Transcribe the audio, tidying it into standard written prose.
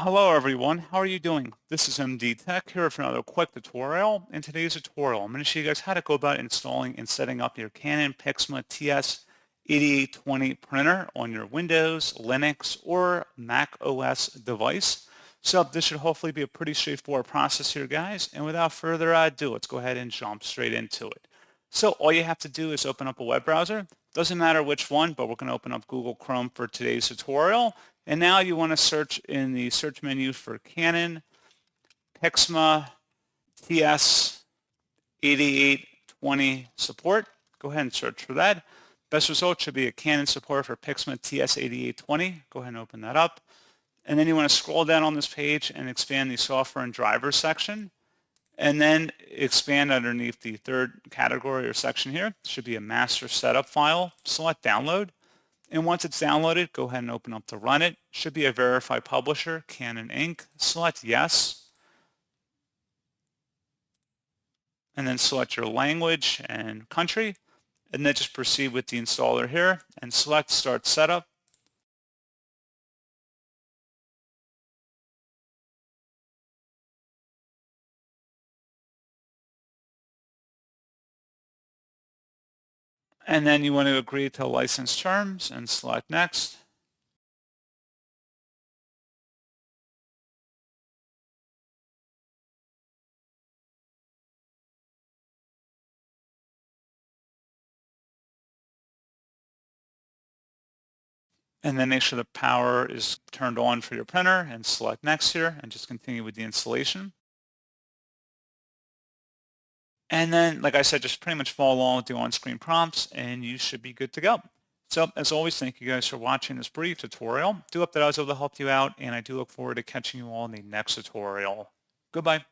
Hello everyone, how are you doing? This is MD Tech here for another quick tutorial. In today's tutorial, I'm going to show you guys how to go about installing and setting up your Canon PIXMA TS8820 printer on your Windows, Linux, or Mac OS device. So this should hopefully be a pretty straightforward process here, guys. And without further ado, let's go ahead and jump straight into it. So all you have to do is open up a web browser. Doesn't matter which one, but we're going to open up Google Chrome for today's tutorial. And now you want to search in the search menu for Canon PIXMA TS8820 support. Go ahead and search for that. Best result should be a Canon support for PIXMA TS8820. Go ahead and open that up. And then you want to scroll down on this page and expand the software and drivers section. And then expand underneath the third category or section here. It should be a master setup file. Select download. And once it's downloaded, go ahead and open up to run it. Should be a verified publisher, Canon Inc. Select yes. And then select your language and country. And then just proceed with the installer here and select Start Setup. And then you want to agree to license terms and select Next. And then make sure the power is turned on for your printer and select Next here and just continue with the installation. And then, like I said, just pretty much follow along with the on-screen prompts and you should be good to go. So as always, thank you guys for watching this brief tutorial. Do hope that I was able to help you out, and I do look forward to catching you all in the next tutorial. Goodbye.